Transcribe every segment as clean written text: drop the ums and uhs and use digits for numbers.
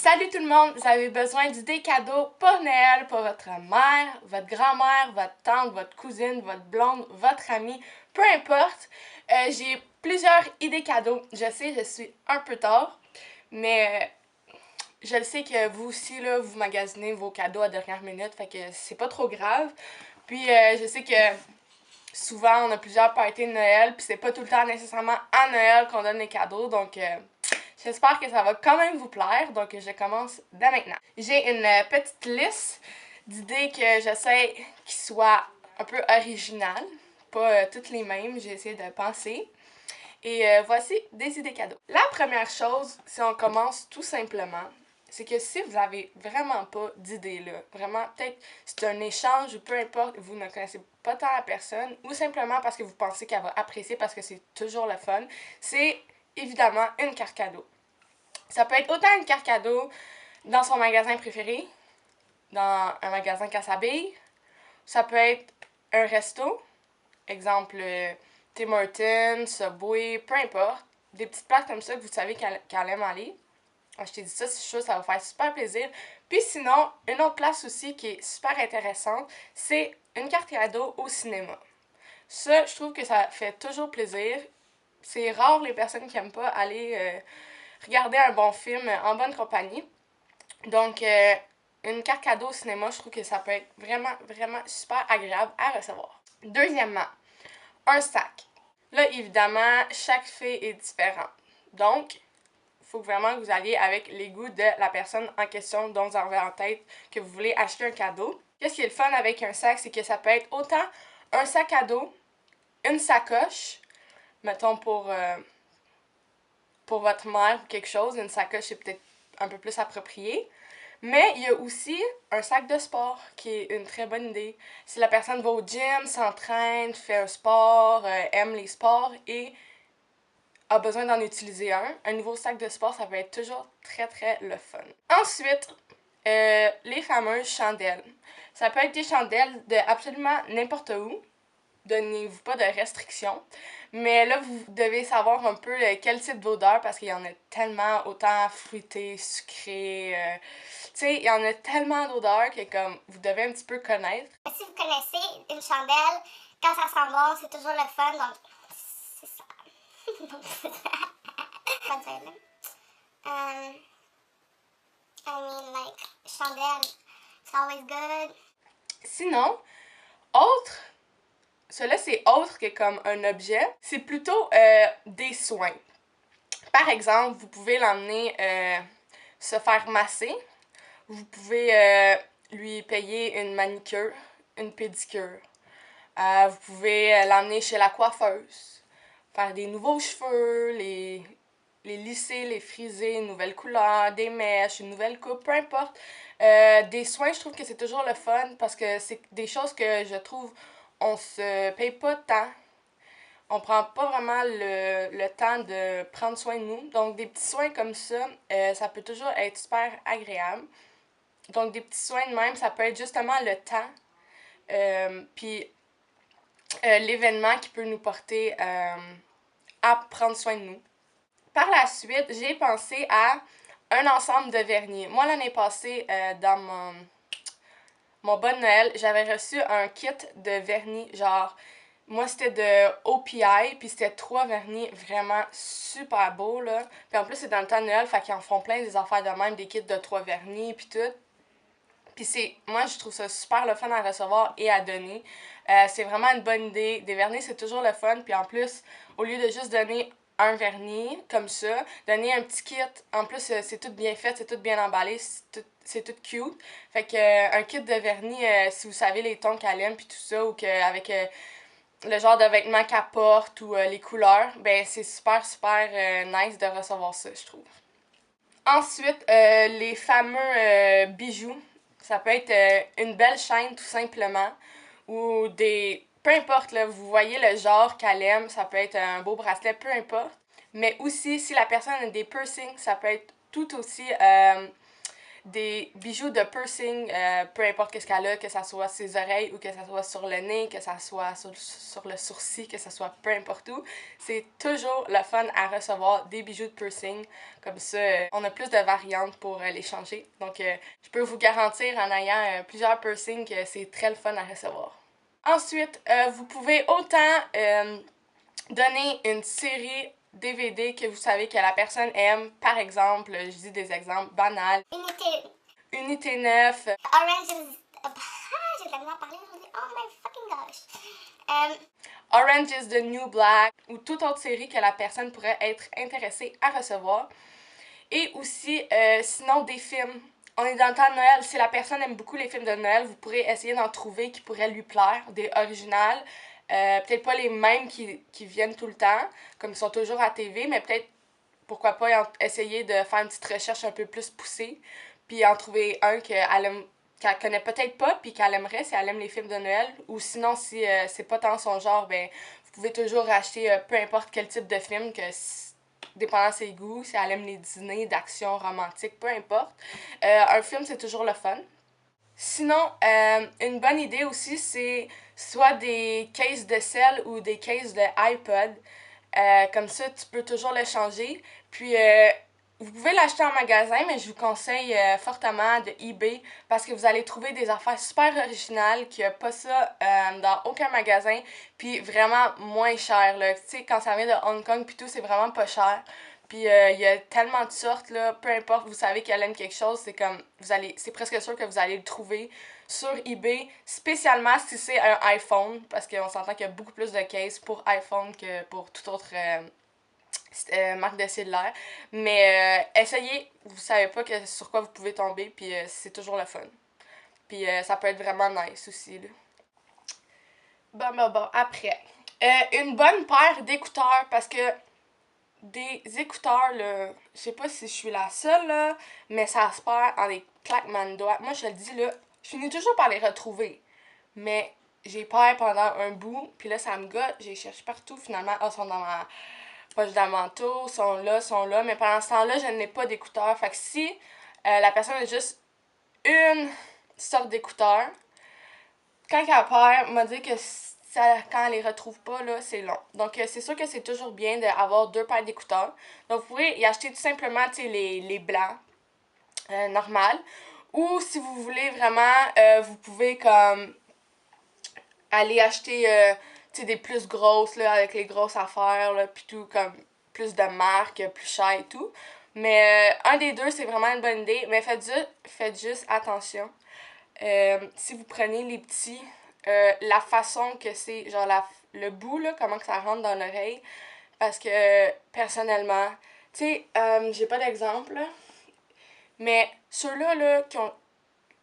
Salut tout le monde! Vous avez besoin d'idées cadeaux pour Noël, pour votre mère, votre grand-mère, votre tante, votre cousine, votre blonde, votre amie, peu importe. J'ai plusieurs idées cadeaux. Je sais, je suis un peu tard, mais je le sais que vous aussi, là, vous magasinez vos cadeaux à dernière minute, fait que c'est pas trop grave. Puis je sais que souvent on a plusieurs parties de Noël, puis c'est pas tout le temps nécessairement à Noël qu'on donne les cadeaux, donc j'espère que ça va quand même vous plaire, donc je commence dès maintenant. J'ai une petite liste d'idées que j'essaie qui soient un peu originales, pas toutes les mêmes, j'ai essayé de penser. Et voici des idées cadeaux. La première chose, si on commence tout simplement, c'est que si vous avez vraiment pas d'idée là, vraiment peut-être c'est un échange ou peu importe, vous ne connaissez pas tant la personne ou simplement parce que vous pensez qu'elle va apprécier parce que c'est toujours le fun, c'est évidemment une carte cadeau. Ça peut être autant une carte cadeau dans son magasin préféré, dans un magasin qu'elle s'habille, ça peut être un resto, exemple Tim Hortons, Subway, peu importe, des petites places comme ça que vous savez qu'elle aime aller. Je t'ai dit ça, c'est sûr, ça va faire super plaisir. Puis sinon, une autre place aussi qui est super intéressante, c'est une carte cadeau au cinéma. Ça, je trouve que ça fait toujours plaisir. C'est rare les personnes qui aiment pas aller regarder un bon film en bonne compagnie. Donc, une carte cadeau au cinéma, je trouve que ça peut être vraiment, vraiment super agréable à recevoir. Deuxièmement, un sac. Là, évidemment, chaque fille est différente. Donc, il faut vraiment que vous alliez avec les goûts de la personne en question dont vous avez en tête que vous voulez acheter un cadeau. Qu'est-ce qui est le fun avec un sac, c'est que ça peut être autant un sac à dos, une sacoche, mettons pour votre mère ou quelque chose, une sacoche c'est peut-être un peu plus approprié. Mais il y a aussi un sac de sport qui est une très bonne idée. Si la personne va au gym, s'entraîne, fait un sport, aime les sports et a besoin d'en utiliser un nouveau sac de sport, ça va être toujours très très le fun. Ensuite, les fameuses chandelles. Ça peut être des chandelles de absolument n'importe où. Donnez-vous pas de restrictions. Mais là, vous devez savoir un peu quel type d'odeur parce qu'il y en a tellement, autant fruité, sucré. Tu sais, il y en a tellement d'odeurs que comme vous devez un petit peu connaître. Si vous connaissez une chandelle, quand ça sent bon, c'est toujours le fun, donc c'est ça. Pas dire là. I mean, like, chandelle, it's always good. Sinon, autre, cela c'est autre que comme un objet, c'est plutôt des soins. Par exemple, vous pouvez l'emmener se faire masser, vous pouvez lui payer une manicure, une pédicure. Vous pouvez l'emmener chez la coiffeuse, faire des nouveaux cheveux, les lisser, les friser, une nouvelle couleur, des mèches, une nouvelle coupe, peu importe. Des soins, je trouve que c'est toujours le fun parce que c'est des choses que je trouve on se paye pas tant. On prend pas vraiment le temps de prendre soin de nous. Donc des petits soins comme ça peut toujours être super agréable. Donc des petits soins de même, ça peut être justement le temps. Puis l'événement qui peut nous porter à prendre soin de nous. Par la suite, j'ai pensé à un ensemble de vernis. Moi, l'année passée, dans mon bon Noël, j'avais reçu un kit de vernis, genre, moi c'était de OPI, puis c'était 3 vernis vraiment super beaux, là. Puis en plus, c'est dans le temps de Noël, fait qu'ils en font plein des affaires de même, des kits de 3 vernis, puis tout. Puis moi je trouve ça super le fun à recevoir et à donner. C'est vraiment une bonne idée. Des vernis, c'est toujours le fun. Puis en plus, au lieu de juste donner un vernis comme ça, donner un petit kit. En plus, c'est tout bien fait, c'est tout bien emballé, c'est tout cute. Fait que un kit de vernis, si vous savez les tons qu'elle aime puis tout ça, ou qu'avec le genre de vêtements qu'elle porte ou les couleurs, ben c'est super super nice de recevoir ça, je trouve. Ensuite, les fameux bijoux. Ça peut être une belle chaîne tout simplement ou des... Peu importe, là, vous voyez le genre qu'elle aime, ça peut être un beau bracelet, peu importe. Mais aussi, si la personne a des piercings, ça peut être tout aussi des bijoux de piercing, peu importe ce qu'elle a, que ça soit ses oreilles ou que ça soit sur le nez, que ça soit sur le sourcil, que ça soit peu importe où. C'est toujours le fun à recevoir des bijoux de piercing. Comme ça, on a plus de variantes pour les changer. Donc, je peux vous garantir en ayant plusieurs piercings que c'est très le fun à recevoir. Ensuite, vous pouvez autant donner une série DVD que vous savez que la personne aime. Par exemple, je dis des exemples banals. Unité 9. Orange is... j'ai de la misère à parler aujourd'hui. Oh my fucking gosh. Orange is the New Black. Ou toute autre série que la personne pourrait être intéressée à recevoir. Et aussi, sinon, des films. On est dans le temps de Noël. Si la personne aime beaucoup les films de Noël, vous pourrez essayer d'en trouver qui pourraient lui plaire, des originales. Peut-être pas les mêmes qui viennent tout le temps, comme ils sont toujours à TV, mais peut-être, pourquoi pas, essayer de faire une petite recherche un peu plus poussée, puis en trouver un qu'elle connaît peut-être pas, puis qu'elle aimerait si elle aime les films de Noël. Ou sinon, si c'est pas tant son genre, ben, vous pouvez toujours acheter peu importe quel type de film, que dépendant de ses goûts, si elle aime les dîners d'action romantique, peu importe. Un film, c'est toujours le fun. Sinon, une bonne idée aussi, c'est soit des cases de sel ou des cases de iPod. Comme ça, tu peux toujours le changer. Puis, vous pouvez l'acheter en magasin, mais je vous conseille fortement de eBay parce que vous allez trouver des affaires super originales qu'il n'y a pas ça dans aucun magasin. Puis, vraiment moins cher. Tu sais, quand ça vient de Hong Kong, puis tout, c'est vraiment pas cher. Puis il y a tellement de sortes, là, peu importe, vous savez qu'elle aime quelque chose, c'est comme, c'est presque sûr que vous allez le trouver sur eBay, spécialement si c'est un iPhone, parce qu'on s'entend qu'il y a beaucoup plus de cases pour iPhone que pour toute autre marque de cellulaire. Mais essayez, vous savez pas sur quoi vous pouvez tomber, puis c'est toujours le fun. Puis ça peut être vraiment nice aussi, là. Bon, après. Une bonne paire d'écouteurs, parce que des écouteurs, là, je sais pas si je suis la seule, là, mais ça se perd en des claquements de doigts. Moi, je le dis, là, je finis toujours par les retrouver. Mais j'ai peur pendant un bout, puis là, ça me gosse. Je les cherche partout, finalement. Ah, ils sont dans ma poche de manteau, sont là. Mais pendant ce temps-là, je n'ai pas d'écouteurs. Fait que si la personne a juste une sorte d'écouteurs, quand elle perd, m'a dit que quand elle les retrouve pas, là, c'est long. Donc, c'est sûr que c'est toujours bien d'avoir deux paires d'écouteurs. Donc, vous pouvez y acheter tout simplement, les blancs, normal. Ou si vous voulez vraiment, vous pouvez comme aller acheter, des plus grosses, là, avec les grosses affaires, là, puis tout, comme plus de marques, plus cher et tout. Mais un des deux, c'est vraiment une bonne idée. Mais faites juste attention. Si vous prenez les petits, la façon que c'est, genre le bout, là, comment que ça rentre dans l'oreille. Parce que, personnellement, tu sais, j'ai pas d'exemple, là, mais ceux-là, là, qui ont,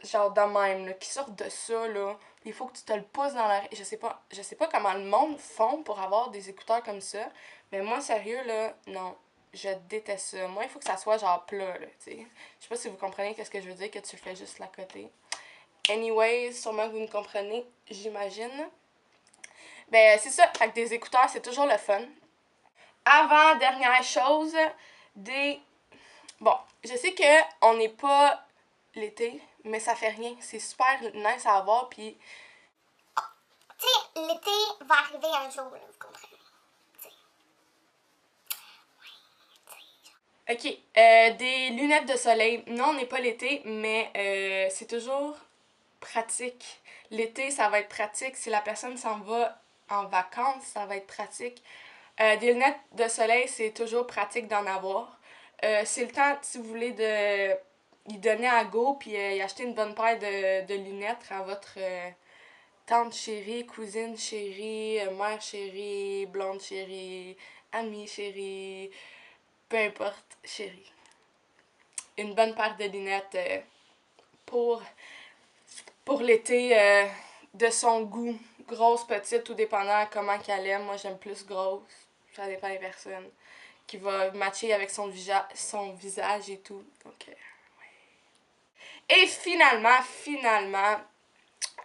genre de même, là, qui sortent de ça, là, il faut que tu te le pousses dans l'oreille. Je sais pas comment le monde font pour avoir des écouteurs comme ça, mais moi, sérieux, là, non. Je déteste ça. Moi, il faut que ça soit genre plat, là, tu sais. Je sais pas si vous comprenez qu'est-ce que je veux dire, que tu le fais juste de la côté. Anyways, sûrement que vous me comprenez, j'imagine. Ben, c'est ça. Fait que des écouteurs, c'est toujours le fun. Avant, dernière chose, des... Bon, je sais que on n'est pas l'été, mais ça fait rien. C'est super nice à avoir, puis... Tu sais, l'été va arriver un jour, là, vous comprenez? Ok, des lunettes de soleil. Non, on n'est pas l'été, mais c'est toujours pratique. L'été, ça va être pratique. Si la personne s'en va en vacances, ça va être pratique. Des lunettes de soleil, c'est toujours pratique d'en avoir. C'est le temps, si vous voulez, de y donner à go, puis y acheter une bonne paire de lunettes à votre tante chérie, cousine chérie, mère chérie, blonde chérie, amie chérie, peu importe, chérie. Une bonne paire de lunettes pour, pour l'été de son goût. Grosse, petite, tout dépendant comment qu'elle aime. Moi, j'aime plus grosse. Ça dépend des personnes. Qui va matcher avec son visage et tout. Donc, ouais. Et finalement,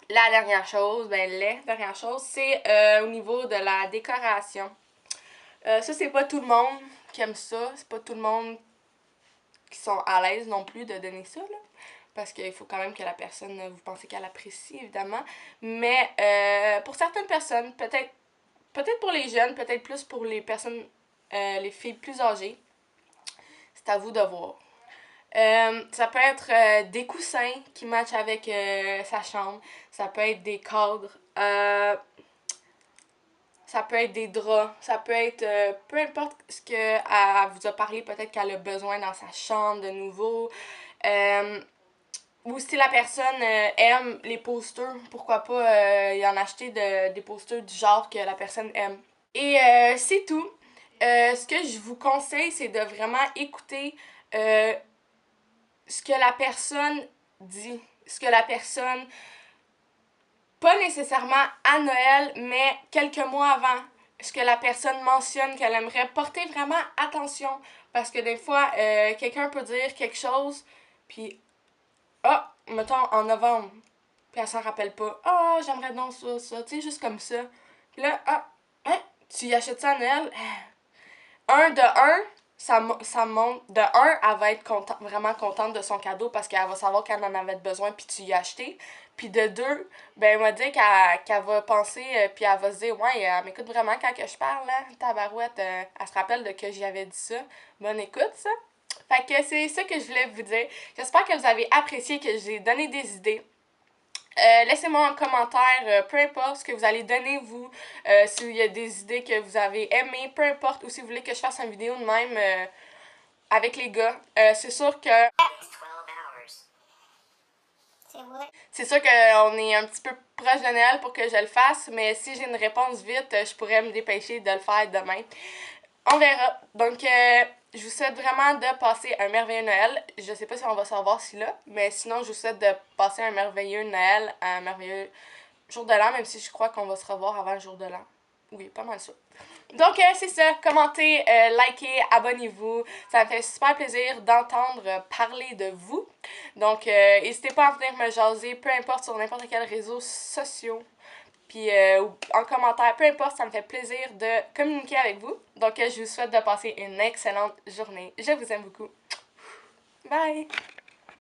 la dernière chose, les dernières choses, c'est au niveau de la décoration. Ça, c'est pas tout le monde qui aime ça. C'est pas tout le monde qui sont à l'aise non plus de donner ça, là. Parce qu'il faut quand même que la personne, vous pensez qu'elle apprécie, évidemment. Mais pour certaines personnes, peut-être pour les jeunes, peut-être plus pour les personnes, les filles plus âgées, c'est à vous de voir. Ça peut être des coussins qui matchent avec sa chambre. Ça peut être des cadres. Ça peut être des draps. Ça peut être peu importe ce qu'elle vous a parlé, peut-être qu'elle a besoin dans sa chambre de nouveau. Ou si la personne aime les posters, pourquoi pas y en acheter des posters du genre que la personne aime. Et c'est tout. Ce que je vous conseille, c'est de vraiment écouter ce que la personne dit. Ce que la personne, pas nécessairement à Noël, mais quelques mois avant, ce que la personne mentionne qu'elle aimerait porter vraiment attention. Parce que des fois, quelqu'un peut dire quelque chose, puis ah, mettons en novembre, puis elle s'en rappelle pas. Ah, j'aimerais donc ça, tu sais, juste comme ça. Puis là, ah, hein, tu y achètes ça à Noël? Ça monte. De un, elle va être vraiment contente de son cadeau parce qu'elle va savoir qu'elle en avait besoin puis tu y as acheté. Puis de deux, ben elle m'a dit qu'elle va penser puis elle va se dire ouais, elle m'écoute vraiment quand que je parle là, tabarouette, elle se rappelle de que j'y avais dit ça. Bonne écoute ça. Fait que c'est ça que je voulais vous dire. J'espère que vous avez apprécié, que j'ai donné des idées. Laissez-moi en commentaire, peu importe ce que vous allez donner, vous, s'il y a des idées que vous avez aimées, peu importe, ou si vous voulez que je fasse une vidéo de même avec les gars. C'est sûr que... C'est sûr qu'on est un petit peu proche de Noël pour que je le fasse, mais si j'ai une réponse vite, je pourrais me dépêcher de le faire demain. On verra. Donc, je vous souhaite vraiment de passer un merveilleux Noël. Je sais pas si on va se revoir si là, mais sinon, je vous souhaite de passer un merveilleux Noël, un merveilleux jour de l'an, même si je crois qu'on va se revoir avant le jour de l'an. Oui, pas mal ça. Donc, c'est ça. Commentez, likez, abonnez-vous. Ça me fait super plaisir d'entendre parler de vous. Donc, n'hésitez pas à venir me jaser, peu importe sur n'importe quel réseau social. Puis en commentaire, peu importe, ça me fait plaisir de communiquer avec vous. Donc, je vous souhaite de passer une excellente journée. Je vous aime beaucoup. Bye!